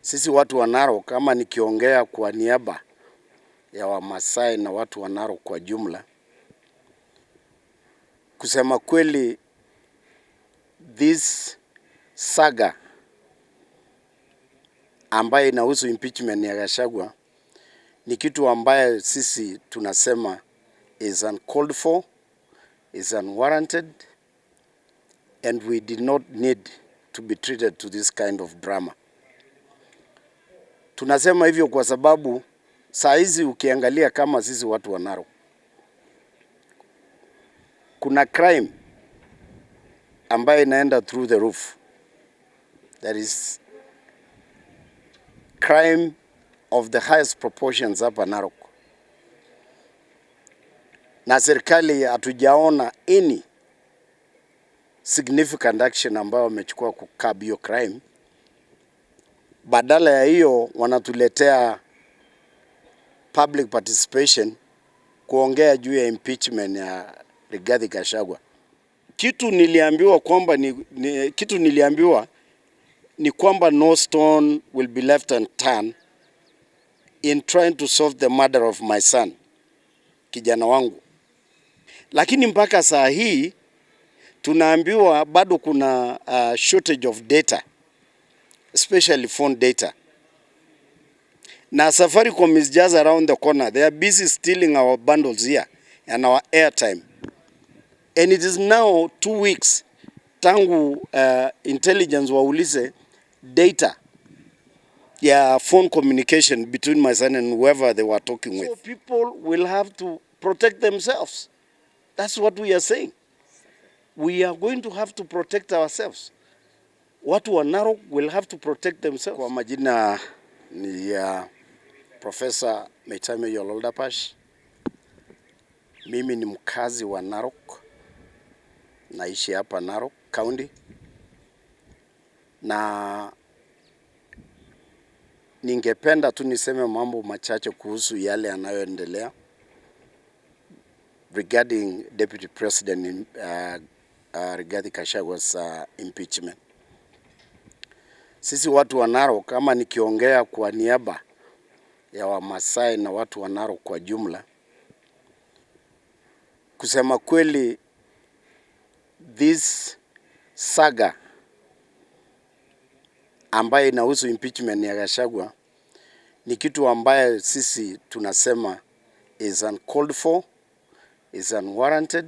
Sisi watu wa Narok, kama nikiongea kwa niaba ya Wamasai na watu wa Narok kwa jumla, kusema kweli, this saga ambaye inahusu impeachment ya Gachagua ni kitu ambaye sisi tunasema is uncalled for, is unwarranted, and we did not need to be treated to this kind of drama. Tunasema hivyo kwa sababu saa hizi ukiangalia kama sisi watu wa Narok, kuna crime ambaye inaenda through the roof. There is crime of the highest proportions hapa Narok. Na serikali hatujaona any significant action ambayo wamechukua kukab hiyo crime. Badala ya hiyo wanatuletea public participation kuongea juu ya impeachment ya Rigathi Gachagua. Kitu niliambiwa kwamba no stone will be left unturned in trying to solve the murder of my son, kijana wangu. Lakini mpaka saa hii tunaambiwa bado kuna shortage of data, especially phone data. Na Safaricom is just around the corner. They are busy stealing our bundles here and our airtime. And it is now 2 weeks tangu intelligence waulize data ya phone communication between my son and whoever they were talking with. So people will have to protect themselves. That's what we are saying. We are going to have to protect ourselves. Watu wa Narok will have to protect themselves. Kwa majina ni Professor Meitamei Ololdapash. Mimi ni mkazi wa Narok. Naishi hapa Narok County. Na ningependa tu niseme mambo machache kuhusu yale yanayoendelea regarding Deputy President Rigathi Gachagua's impeachment. Sisi watu wa Narok, kama nikiongea kwa niaba ya Wamasai na watu wa Narok kwa jumla, kusema kweli, this saga ambaye inahusu impeachment ya Gachagua ni kitu ambaye sisi tunasema is uncalled for, is unwarranted,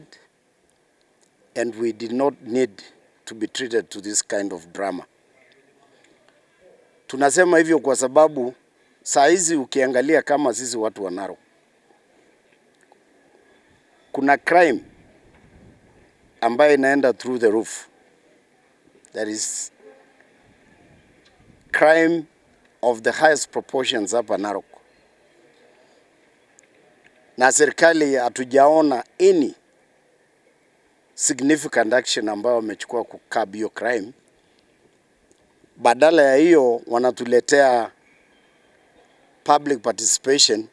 and we did not need to be treated to this kind of drama. Tunasema hivyo kwa sababu saa hizi ukiangalia kama sisi watu wa Narok, kuna crime ambaye inaenda through the roof. There is crime of the highest proportions hapa Narok. Na serikali hatujaona any significant action ambayo wamechukua kukab hiyo crime. Badala ya hiyo wanatuletea public participation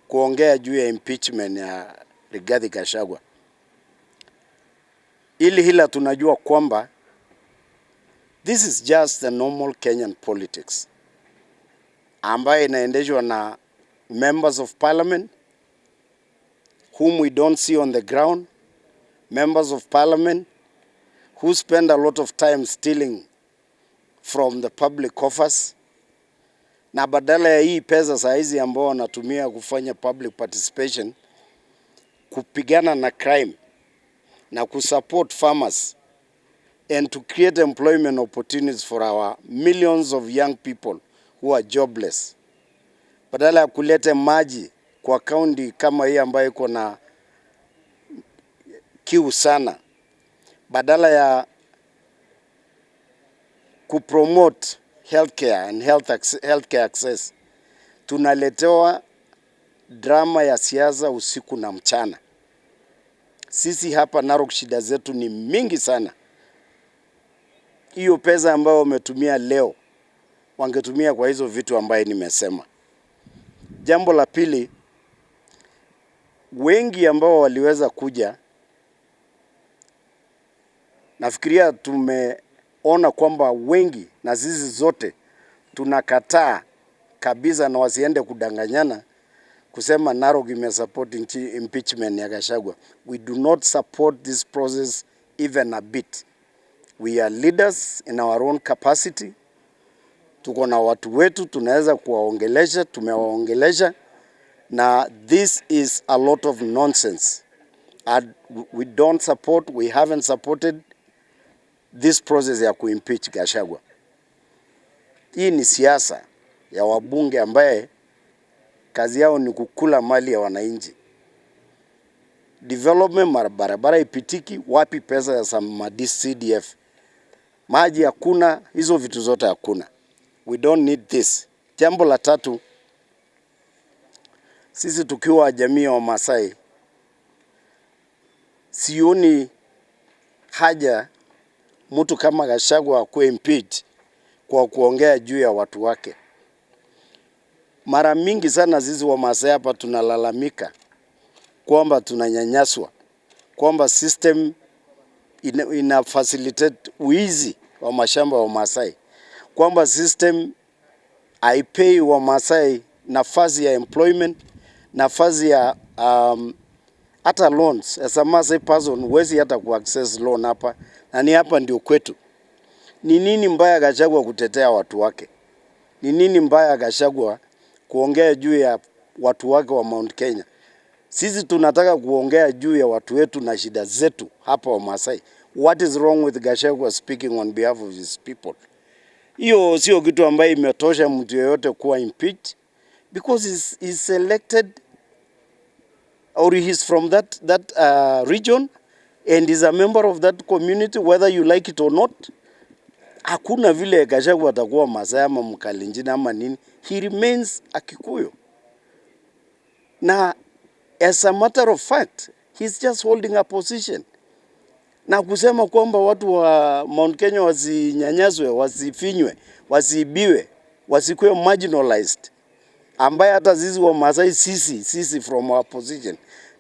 kuongea juu ya impeachment ya Rigathi Gachagua. Hila tunajua kwamba this is just the normal Kenyan politics ambaye inaendeshwa na members of parliament whom we don't see on the ground, members of parliament who spend a lot of time stealing from the public coffers. Na badala ya hii pesa saa hizi ambao wanatumia kufanya public participation kupigana na crime na kusupport farmers and to create employment opportunities for our millions of young people who are jobless. Badala ya kuleta maji kwa county kama hii ambayo iko na kiu sana, badala ya kupromote healthcare and healthcare access, tunaletewa drama ya siasa usiku na mchana. Sisi hapa Narok shida zetu ni mingi sana. Hiyo pesa ambayo wametumia leo wangetumia kwa hizo vitu ambaye nimesema. Jambo la pili, wengi ambao waliweza kuja, nafikiria tumeona kwamba wengi na sisi zote tunakataa kabisa na wasiende kudanganyana kusema Narok imesupport impeachment ya 𝐏𝐏𝐬. We do not support this process even a bit. We are leaders in our own capacity. Tuko na watu wetu tunaweza kuwaongelesha, tumewaongelesha, na this is a lot of nonsense. And we don't support, we haven't supported this process ya kuimpeach 𝐏𝐏𝐬. Hii ni siasa ya wabunge ambaye kazi yao ni kukula mali ya wananchi. Development barabara ipitiki, wapi pesa ya 𝐷𝐻𝐑𝐎𝐻? Maji hakuna, hizo vitu zote hakuna. We don't need this. Jambo la tatu, sisi tukiwa jamii wa Masai, sioni haja mtu kama 𝐏𝐏𝐬 akuwe impeach kwa kuongea juu ya watu wake. Mara mingi sana sisi wa Masai hapa tunalalamika kwamba tunanyanyaswa, kwamba system ina facilitate uizi wa mashamba wa Masai, kwamba system haipei wa Masai nafasi ya employment, nafasi ya hata loans. As a Masai person huwezi hata kuaccess loan hapa, na ni hapa ndio kwetu. Ni nini mbaya 𝐏𝐏𝐬 kutetea watu wake? Ni nini mbaya 𝐏𝐏𝐬 kuongea juu ya watu wake wa Mount Kenya? Sisi tunataka kuongea juu ya watu wetu na shida zetu hapa wa Masai. What is wrong with 𝐏𝐏𝐬 speaking on behalf of his people? Hiyo sio kitu ambaye imetosha mtu yeyote kuwa impeached, because he's elected or he's from that region and is a member of that community, whether you like it or not. Hakuna vile 𝐏𝐏𝐬 atakuwa Masai ama Mkalenjin ama nini. He remains a Kikuyu. Na as a matter of fact, he's just holding a position. Na kusema kwamba watu wa Mount Kenya wasinyanyaswe, wasifinywe, wasiibiwe, wasikuwe marginalized, ambaye hata sisi wa Masai sisi from our position.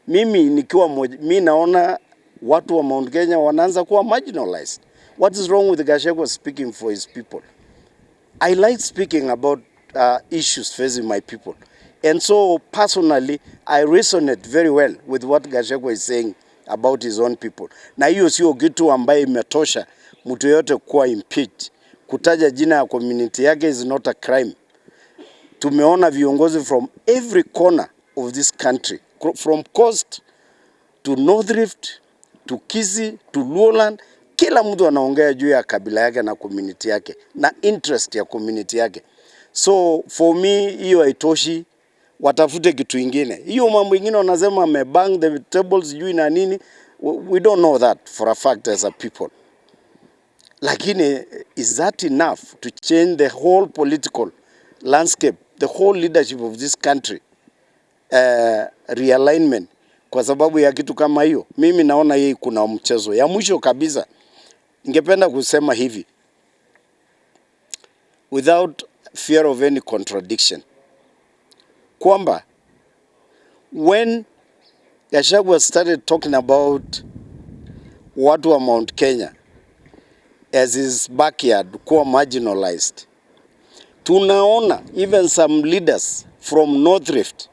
Mimi naona watu wa Mount Kenya wanaanza kuwa marginalized. What is wrong with 𝐏𝐏𝐬 speaking for his people? I like speaking about issues facing my people. And so personally, I resonate very well with what 𝐏𝐏𝐬 is saying about his own people. Na hiyo sio kitu ambaye imetosha mtu yote kuwa impeached. Kutaja jina ya community yake is not a crime. Tumeona viongozi from every corner of this country, from coast to North Rift to Kisii to Lowland, kila mtu anaongea juu ya kabila yake na community yake na interest ya community yake. So for me hiyo haitoshi, watafute kitu ingine. Hiyo mambo ingine wanasema amebang the tables juu na nini, we don't know that for a fact as a people. Lakini is that enough to change the whole political landscape, the whole leadership of this country? Realignment kwa sababu ya kitu kama hiyo. Mimi naona hii kuna mchezo. Ya mwisho kabisa, ningependa kusema hivi, without fear of any contradiction, kwamba when 𝐏𝐏𝐬 started talking about watu wa Mount Kenya as his backyard kuwa marginalized, tunaona even some leaders from North Rift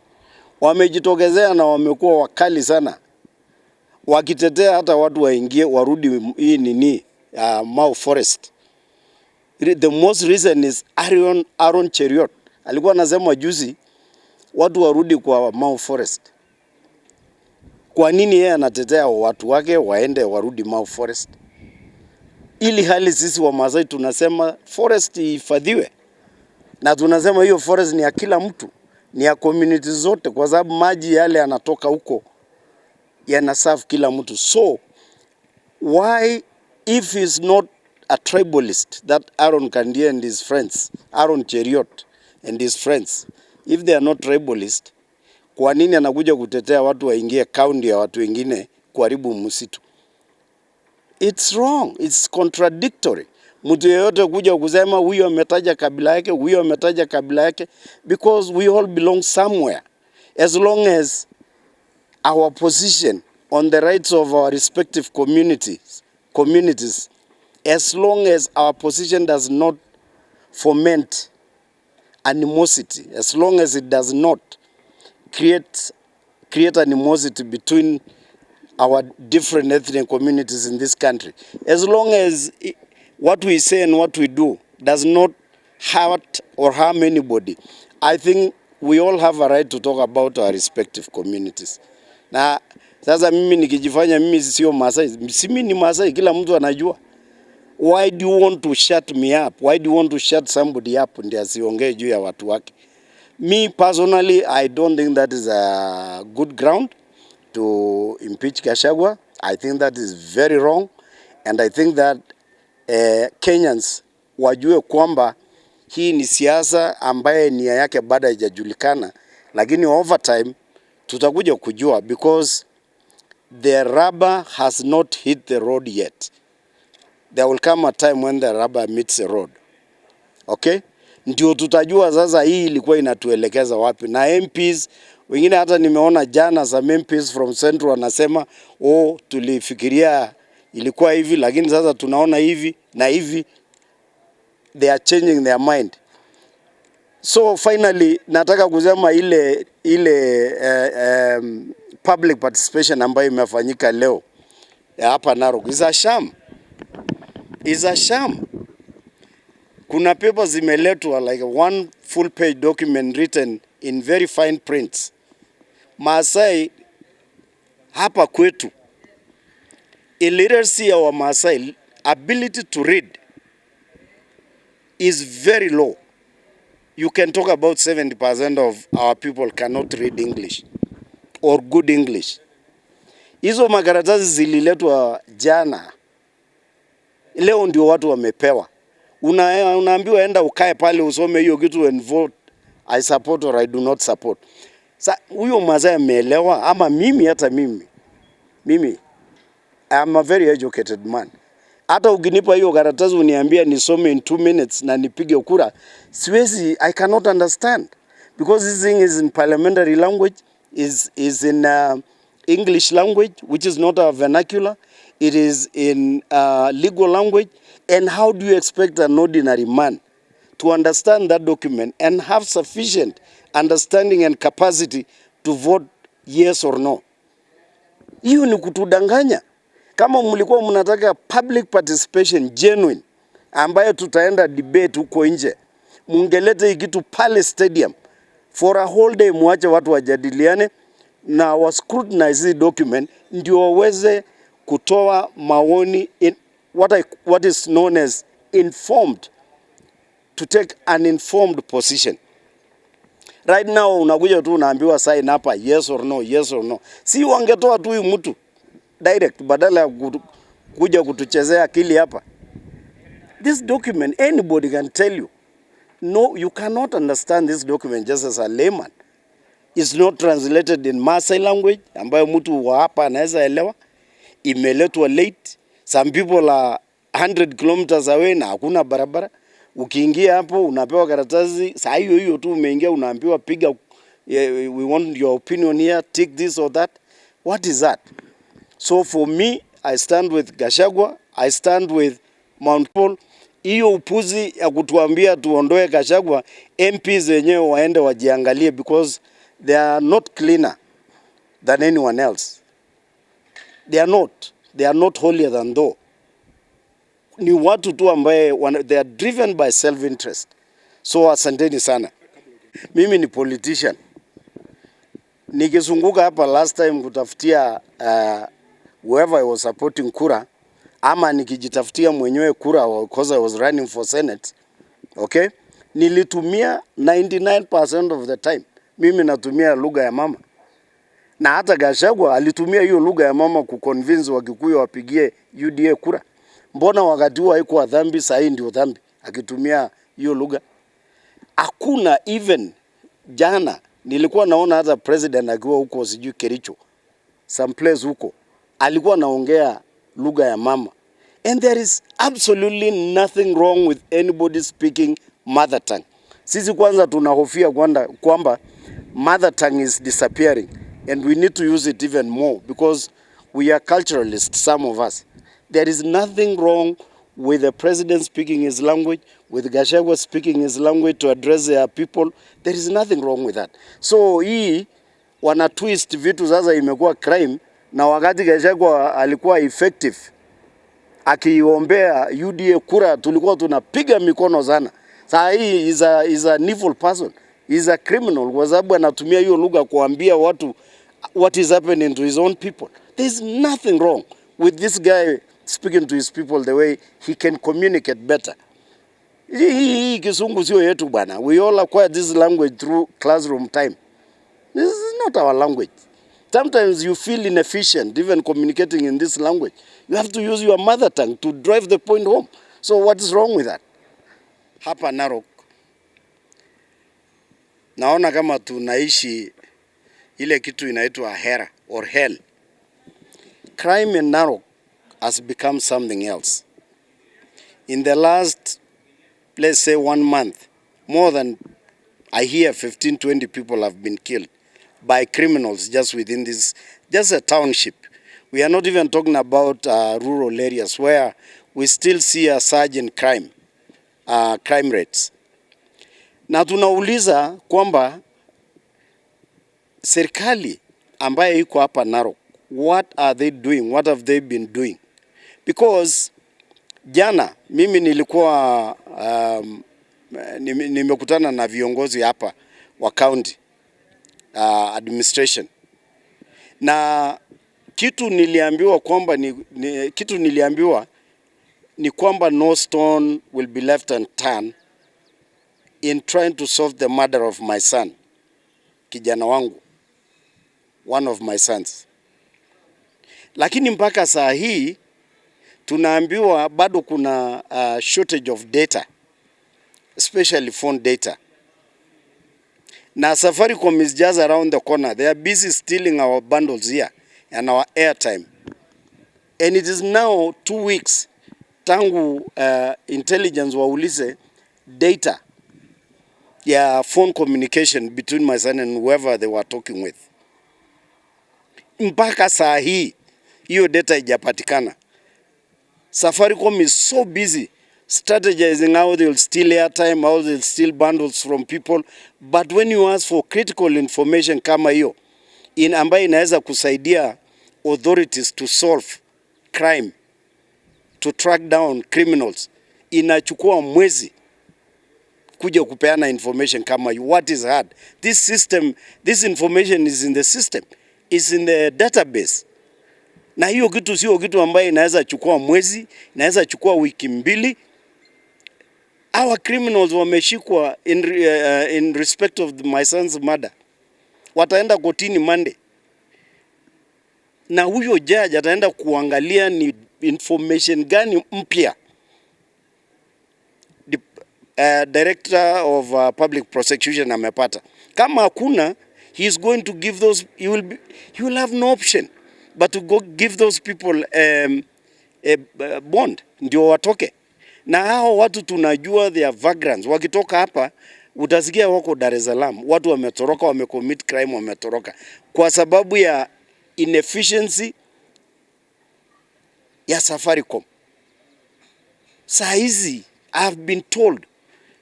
wamejitokezea na wamekuwa wakali sana, wakitetea hata watu waingie warudi hii nini Mau Forest. The most recent is Aaron Cheruiyot. Alikuwa anasema juzi watu warudi kwa Mau Forest. Kwa nini yeye anatetea watu wake waende warudi Mau Forest? Ili hali sisi wa Masai tunasema forest ihifadhiwe. Na tunasema hiyo forest ni ya kila mtu, ni ya community zote, kwa sababu maji yale yanatoka huko yanaserve kila mtu. So why, if he's not a tribalist, that Aaron Kandia and his friends, Aaron Cheruiyot and his friends, if they are not tribalist, kwa nini anakuja kutetea watu waingie county ya watu wengine kuharibu msitu? It's wrong, it's contradictory. Mtu yeyote kuja kusema huyo ametaja kabila yake, huyo ametaja kabila yake, because we all belong somewhere. As long as our position on the rights of our respective communities, as long as our position does not foment animosity, as long as it does not create animosity between our different ethnic communities in this country, as long as what we say and what we do does not hurt or harm anybody, I think we all have a right to talk about our respective communities. Na sasa mimi nikijifanya mimi sio Masai, mimi ni Masai, kila mtu anajua. Why do you want to shut me up? Why do you want to shut somebody up ndio asiongee juu ya watu wake? Me personally, I don't think that is a good ground to impeach 𝐃𝐏𝐬. I think that is very wrong, and I think that Kenyans wajue kwamba hii ni siasa ambaye nia yake bado haijajulikana, lakini over time tutakuja kujua, because the rubber has not hit the road yet. There will come a time when the rubber meets the road. Okay? Ndio tutajua sasa hii ilikuwa inatuelekeza wapi. Na MPs wengine hata nimeona jana some MPs from Central wanasema tulifikiria ilikuwa hivi lakini sasa tunaona hivi na hivi. They are changing their mind. So finally nataka kusema ile public participation ambayo imefanyika leo hapa Narok is a sham. Is a sham. Kuna papers zimeletwa like one full page document written in very fine prints. Maasai hapa kwetu, illiteracy of Maasai, ability to read is very low. You can talk about 70% of our people cannot read English or good English. Hizo makaratasi zililetwa jana. Leo ndio watu wamepewa. Unaambiwa enda ukae pale usome hiyo kitu and vote I support or I do not support. Sa huyo Masai ameelewa ama mimi hata mimi I am a very educated man. Hata ukinipa hiyo karatasi uniambia nisome in 2 minutes na nipige kura, siwezi, I cannot understand, because this thing is in parliamentary language, is in English language, which is not a vernacular. It is in legal language. And how do you expect an ordinary man to understand that document and have sufficient understanding and capacity to vote yes or no? Hiyo ni kutudanganya. Kama mlikuwa mnataka public participation genuine, ambayo tutaenda debate huko nje, mungelete kitu pale stadium for a whole day, muache watu wajadiliane na wa scrutinize the document ndio waweze kutoa maoni in what is known as informed, to take an informed position. Right now unakuja tu unaambiwa sign hapa yes or no, yes or no. Si wangetoa tu mtu direct badala ya kuja kutuchezea akili hapa. This document, anybody can tell you, no, you cannot understand this document just as a layman. It's not translated in Maasai language ambayo mtu wa hapa anaweza elewa. Imeletwa late. Some people are 100 kilometers away na hakuna barabara. Ukiingia hapo unapewa karatasi, saa hiyo tu umeingia unaambiwa piga, we want your opinion here, take this or that. What is that? So for me, I stand with 𝐃𝐏𝐬, I stand with Mount Paul. Hiyo upuzi ya kutuambia tuondoe 𝐃𝐏𝐬, MPs wenyewe waende wajiangalie, because they are not cleaner than anyone else. They are not holier than thou. Ni watu tu ambaye they are driven by self-interest. So asanteni sana. Mimi ni politician. Nikizunguka hapa last time kutafutia whoever I was supporting kura, ama nikijitafutia mwenyewe kura because I was running for Senate. Okay? Nilitumia 99% of the time. Mimi natumia lugha ya mama. Na hata 𝐃𝐏𝐬 alitumia hiyo lugha ya mama kuconvince Wakikuyu wapigie UDA kura. Mbona wakati huo haikuwa dhambi, sasa hii ndio dhambi akitumia hiyo lugha? Hakuna. Even jana nilikuwa naona hata president akiwa huko sijui Kericho, some place huko, alikuwa naongea lugha ya mama. And there is absolutely nothing wrong with anybody speaking mother tongue. Sisi kwanza tunahofia kwamba mother tongue is disappearing, and we need to use it even more because we are culturalists, some of us. There is nothing wrong with the president speaking his language, with 𝐏𝐏𝐬 speaking his language to address their people. There is nothing wrong with that. So hii wana twist vitu sasa imekuwa crime, na wakati 𝐏𝐏𝐬 alikuwa effective akiombea UDA kura tulikuwa tunapiga mikono sana. Saa hii is a evil person, is a criminal, kwa sababu anatumia hiyo lugha kuambia watu what is happening to his own people. There is nothing wrong with this guy speaking to his people the way he can communicate better. Hii kisungu sio yetu bwana. We all acquired this language through classroom time. This is not our language. Sometimes you feel inefficient even communicating in this language. You have to use your mother tongue to drive the point home. So what is wrong with that? Hapa Narok, naona kama tunaishi ile kitu inaitwa hera or hell. Crime in Narok has become something else. In the last, let's say 1 month, more than, I hear 15-20 people have been killed by criminals just within this, just a township. We are not even talking about rural areas where we still see a surge in crime rates. Na tunauliza kwamba serikali ambayo iko hapa Narok, what are they doing? What have they been doing? Because jana mimi nilikuwa nimekutana na viongozi hapa wa county administration, na kitu niliambiwa ni kwamba no stone will be left unturned in trying to solve the murder of my son, kijana wangu, one of my sons. Lakini mpaka saa hii tunaambiwa bado kuna shortage of data, especially phone data. Na Safaricom is just around the corner. They are busy stealing our bundles here and our airtime. And it is now 2 weeks tangu intelligence waulize data ya phone communication between my son and whoever they were talking with. Mpaka saa hii hiyo data ijapatikana. Safaricom is so busy strategizing how they will steal airtime, how they will steal bundles from people. But when you ask for critical information kama hiyo, ambayo inaweza kusaidia authorities to solve crime, to track down criminals, inachukua mwezi kuja kupeana information kama hiyo. What is hard? This system, this information is in the system, is in the database. Na hiyo kitu sio kitu ambayo inaweza chukua mwezi, inaweza chukua wiki mbili. Our criminals wameshikwa in respect of my son's murder. Wataenda kotini Monday. Na huyo judge ataenda kuangalia ni information gani mpya director of public prosecution amepata. Kama hakuna, he is going to give those, he will have no option but to go give those people a bond ndio watoke. Na hao watu tunajua they are vagrants. Wakitoka hapa utasikia wako Dar es Salaam. Watu wametoroka, wamecommit crime, wametoroka kwa sababu ya inefficiency ya Safaricom. Saa hizi I have been told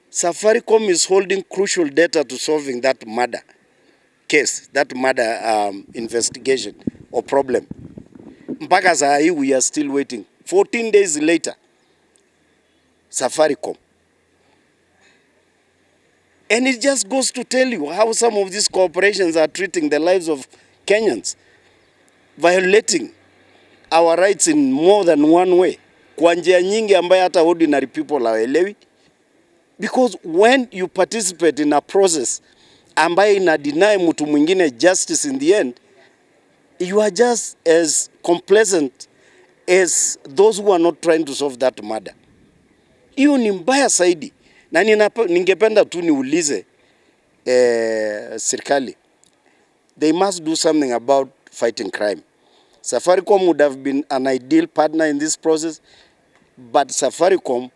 Safaricom is holding crucial data to solving that murder case, that murder investigation or problem. Mpaka saa hii we are still waiting. 14 days later, Safaricom. And it just goes to tell you how some of these corporations are treating the lives of Kenyans, violating our rights in more than one way. Kwa njia nyingi ambayo hata ordinary people hawaelewi. Because when you participate in a process ambayo ina deny mtu mwingine justice in the end, you are just as complacent as those who are not trying to solve that murder. Hiyo ni mbaya zaidi. Na ningependa tu niulize serikali, they must do something about fighting crime. Safaricom would have been an ideal partner in this process, but Safaricom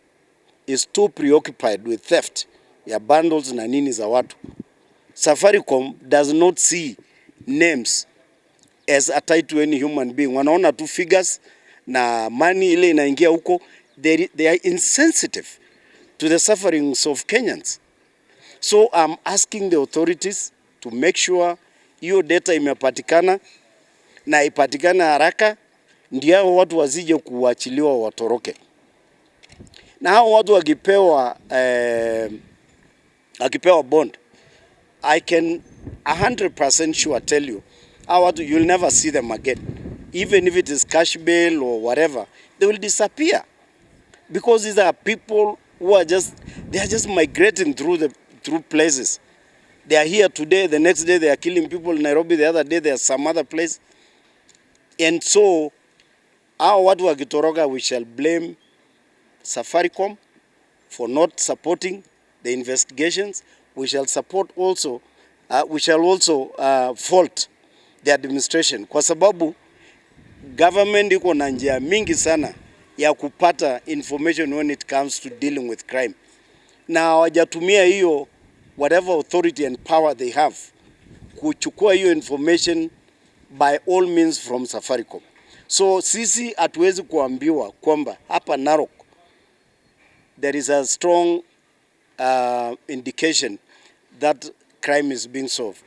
is too preoccupied with theft ya bundles na nini za watu. Safaricom does not see names as tied to any human being. Wanaona tu figures na money ile inaingia huko. They are insensitive to the sufferings of Kenyans. So I'm asking the authorities to make sure hiyo data imepatikana na ipatikana haraka, ndio watu wasije kuachiliwa watoroke. Na hao watu wakipewa bond, I can 100% sure tell you, hao watu you'll never see them again. Even if it is cash bail or whatever, they will disappear. Because these are people who are just migrating through places. They are here today, the next day they are killing people in Nairobi, the other day they are some other place. And so, our watu wakitoroka, we shall blame Safaricom for not supporting the investigations. We shall also fault the administration. Kwa sababu government iko na njia mingi sana ya kupata information when it comes to dealing with crime. Na hawajatumia hiyo whatever authority and power they have kuchukua hiyo information by all means from Safaricom. So sisi hatuwezi kuambiwa kwamba hapa Narok there is a strong indication that crime is being solved.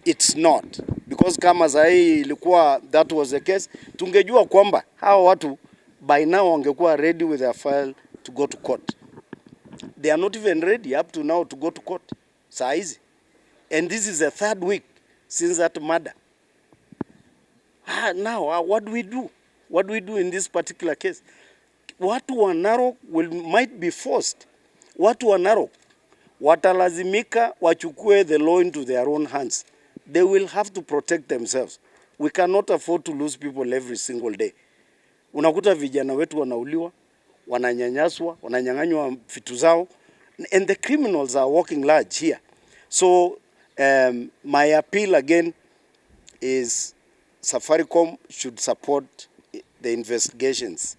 It's not. Because kama sahi ilikuwa that was the case, tungejua kwamba hao watu by now wangekuwa ready with their file to go to court. They are not even ready up to now to go to court. Saa hizi. And this is the third week since that murder. Now, what do we do? What do we do in this particular case? Watu wa Narok might be forced. Watu wa Narok watalazimika wachukue the law into their own hands. They will have to protect themselves. We cannot afford to lose people every single day. Unakuta vijana wetu wanauliwa, wananyanyaswa, wananyang'anywa vitu zao, and the criminals are walking large here. So my appeal again is Safaricom should support the investigations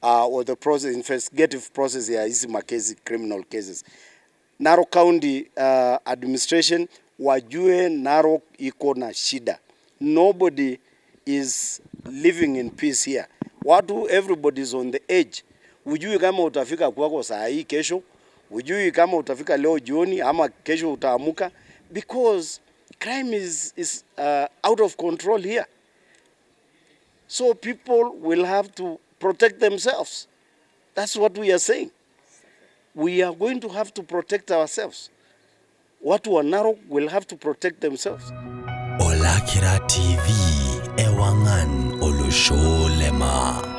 or the investigative process ya hizi makesi, criminal cases. Narok County administration wajue Narok iko na shida. Nobody is living in peace here. Everybody is on the edge. Ujui kama utafika kwako saa hii kesho, ujui kama utafika leo jioni ama kesho utaamuka, because crime is out of control here. So people will have to protect themselves. That's what we are saying. We are going to have to protect ourselves. Watu wa Narok will have to protect themselves. Olakira TV ewangan olusholema.